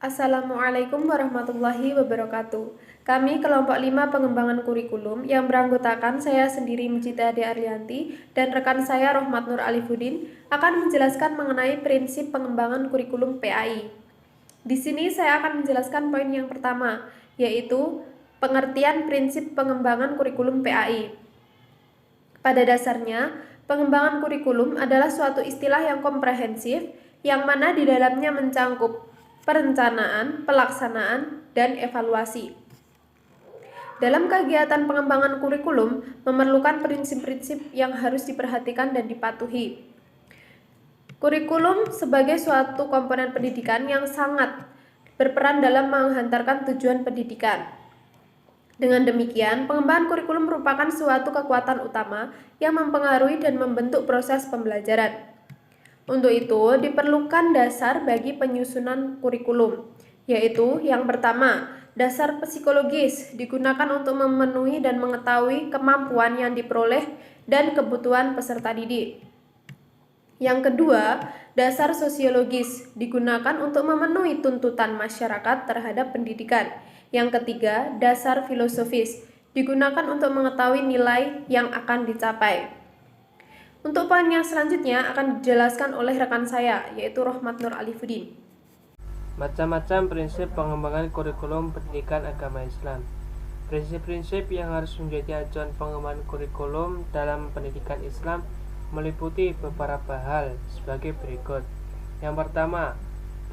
Assalamualaikum warahmatullahi wabarakatuh. Kami kelompok 5 pengembangan kurikulum yang beranggotakan saya sendiri Mujita Ade Arlianti dan rekan saya Rohmat Nur Alifuddin akan menjelaskan mengenai prinsip pengembangan kurikulum PAI. Di sini saya akan menjelaskan poin yang pertama, yaitu pengertian prinsip pengembangan kurikulum PAI. Pada dasarnya, pengembangan kurikulum adalah suatu istilah yang komprehensif yang mana di dalamnya mencangkup perencanaan, pelaksanaan, dan evaluasi. Dalam kegiatan pengembangan kurikulum memerlukan prinsip-prinsip yang harus diperhatikan dan dipatuhi. Kurikulum sebagai suatu komponen pendidikan yang sangat berperan dalam menghantarkan tujuan pendidikan. Dengan demikian, pengembangan kurikulum merupakan suatu kekuatan utama yang mempengaruhi dan membentuk proses pembelajaran. Untuk itu, diperlukan dasar bagi penyusunan kurikulum, yaitu yang pertama, dasar psikologis digunakan untuk memenuhi dan mengetahui kemampuan yang diperoleh dan kebutuhan peserta didik. Yang kedua, dasar sosiologis digunakan untuk memenuhi tuntutan masyarakat terhadap pendidikan. Yang ketiga, dasar filosofis digunakan untuk mengetahui nilai yang akan dicapai. Untuk poin yang selanjutnya akan dijelaskan oleh rekan saya, yaitu Rohmat Nur Alifuddin. Macam-macam prinsip pengembangan kurikulum pendidikan agama Islam. Prinsip-prinsip yang harus menjadi acuan pengembangan kurikulum dalam pendidikan Islam meliputi beberapa hal sebagai berikut. Yang pertama,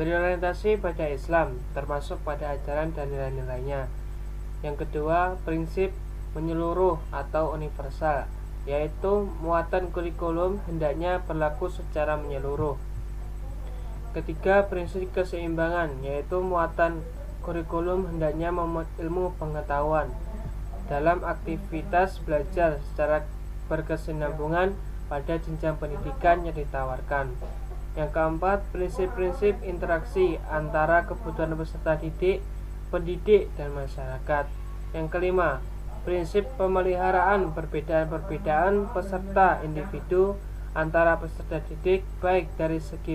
berorientasi pada Islam, termasuk pada ajaran dan nilai-nilainya. Yang kedua, prinsip menyeluruh atau universal, yaitu muatan kurikulum hendaknya berlaku secara menyeluruh. Ketiga, prinsip keseimbangan, yaitu muatan kurikulum hendaknya memuat ilmu pengetahuan dalam aktivitas belajar secara berkesinambungan pada jenjang pendidikan yang ditawarkan. Yang keempat, prinsip-prinsip interaksi antara kebutuhan peserta didik, pendidik, dan masyarakat. Yang kelima, prinsip pemeliharaan perbedaan-perbedaan peserta individu antara peserta didik, baik dari segi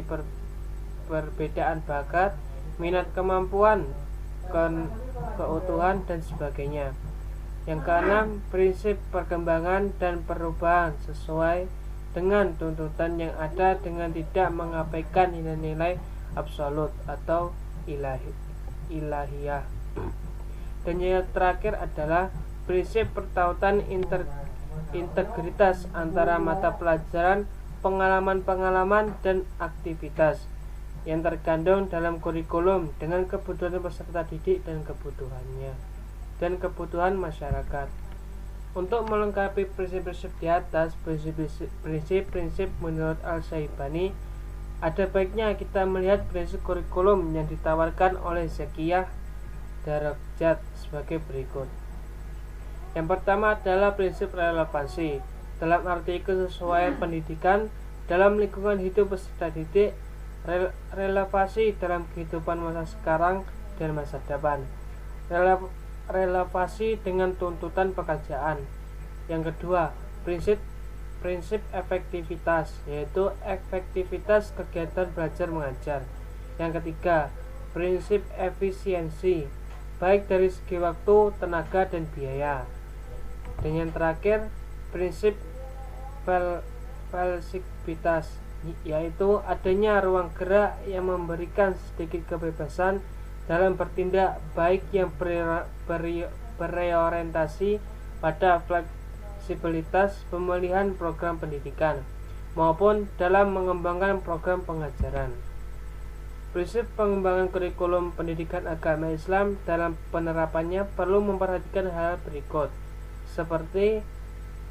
perbedaan bakat, minat, kemampuan, keutuhan, dan sebagainya. Yang keenam, prinsip perkembangan dan perubahan sesuai dengan tuntutan yang ada dengan tidak mengabaikan nilai-nilai absolut atau ilahiyah. Dan yang terakhir adalah prinsip pertautan integritas antara mata pelajaran, pengalaman-pengalaman, dan aktivitas yang terkandung dalam kurikulum dengan kebutuhan peserta didik dan kebutuhan masyarakat. Untuk melengkapi prinsip-prinsip di atas, prinsip-prinsip menurut Al-Syaibani, ada baiknya kita melihat prinsip kurikulum yang ditawarkan oleh Zakiyah Darajat sebagai berikut. Yang pertama adalah prinsip relevansi, dalam arti kesesuaian pendidikan dalam lingkungan hidup peserta didik, relevansi dalam kehidupan masa sekarang dan masa depan, relevansi dengan tuntutan pekerjaan. Yang kedua, prinsip efektivitas, yaitu efektivitas kegiatan belajar mengajar. Yang ketiga, prinsip efisiensi, baik dari segi waktu, tenaga, dan biaya. Dan yang terakhir, prinsip fleksibilitas, yaitu adanya ruang gerak yang memberikan sedikit kebebasan dalam bertindak, baik yang berorientasi pada fleksibilitas pemilihan program pendidikan maupun dalam mengembangkan program pengajaran. Prinsip pengembangan kurikulum pendidikan agama Islam dalam penerapannya perlu memperhatikan hal berikut, seperti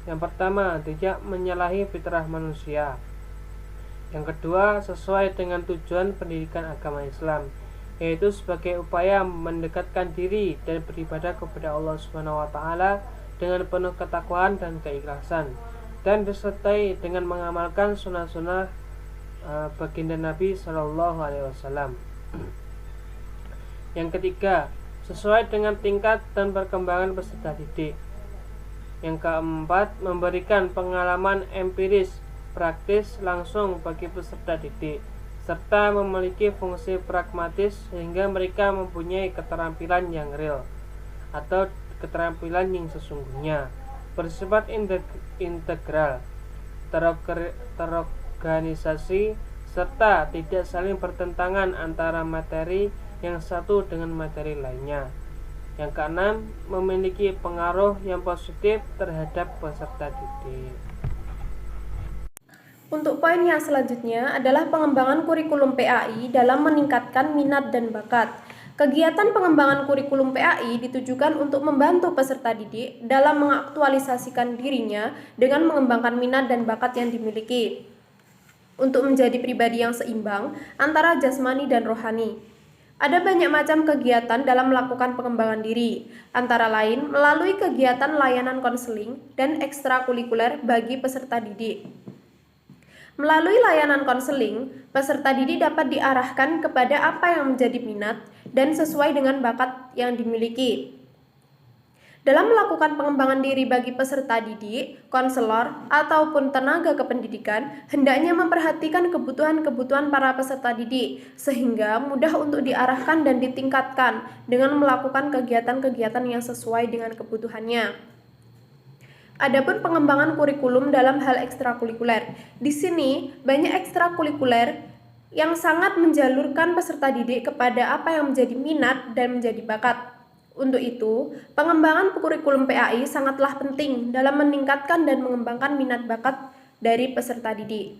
yang pertama, tidak menyalahi fitrah manusia. Yang kedua, sesuai dengan tujuan pendidikan agama Islam, yaitu sebagai upaya mendekatkan diri dan beribadah kepada Allah SWT dengan penuh ketakwaan dan keikhlasan, dan disertai dengan mengamalkan sunnah-sunnah baginda Nabi SAW. Yang ketiga, sesuai dengan tingkat dan perkembangan peserta didik. Yang keempat, memberikan pengalaman empiris praktis langsung bagi peserta didik, serta memiliki fungsi pragmatis sehingga mereka mempunyai keterampilan yang real atau keterampilan yang sesungguhnya, bersifat integral, terorganisasi, serta tidak saling bertentangan antara materi yang satu dengan materi lainnya. Yang keenam, memiliki pengaruh yang positif terhadap peserta didik. Untuk poin yang selanjutnya adalah pengembangan kurikulum PAI dalam meningkatkan minat dan bakat. Kegiatan pengembangan kurikulum PAI ditujukan untuk membantu peserta didik dalam mengaktualisasikan dirinya dengan mengembangkan minat dan bakat yang dimiliki untuk menjadi pribadi yang seimbang antara jasmani dan rohani. Ada banyak macam kegiatan dalam melakukan pengembangan diri, antara lain melalui kegiatan layanan konseling dan ekstrakurikuler bagi peserta didik. Melalui layanan konseling, peserta didik dapat diarahkan kepada apa yang menjadi minat dan sesuai dengan bakat yang dimiliki. Dalam melakukan pengembangan diri bagi peserta didik, konselor, ataupun tenaga kependidikan, hendaknya memperhatikan kebutuhan-kebutuhan para peserta didik, sehingga mudah untuk diarahkan dan ditingkatkan dengan melakukan kegiatan-kegiatan yang sesuai dengan kebutuhannya. Adapun pengembangan kurikulum dalam hal ekstrakurikuler. Di sini banyak ekstrakurikuler yang sangat menjalurkan peserta didik kepada apa yang menjadi minat dan menjadi bakat. Untuk itu, pengembangan kurikulum PAI sangatlah penting dalam meningkatkan dan mengembangkan minat bakat dari peserta didik.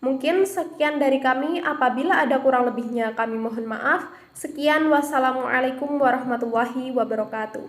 Mungkin sekian dari kami, apabila ada kurang lebihnya kami mohon maaf. Sekian, wassalamualaikum warahmatullahi wabarakatuh.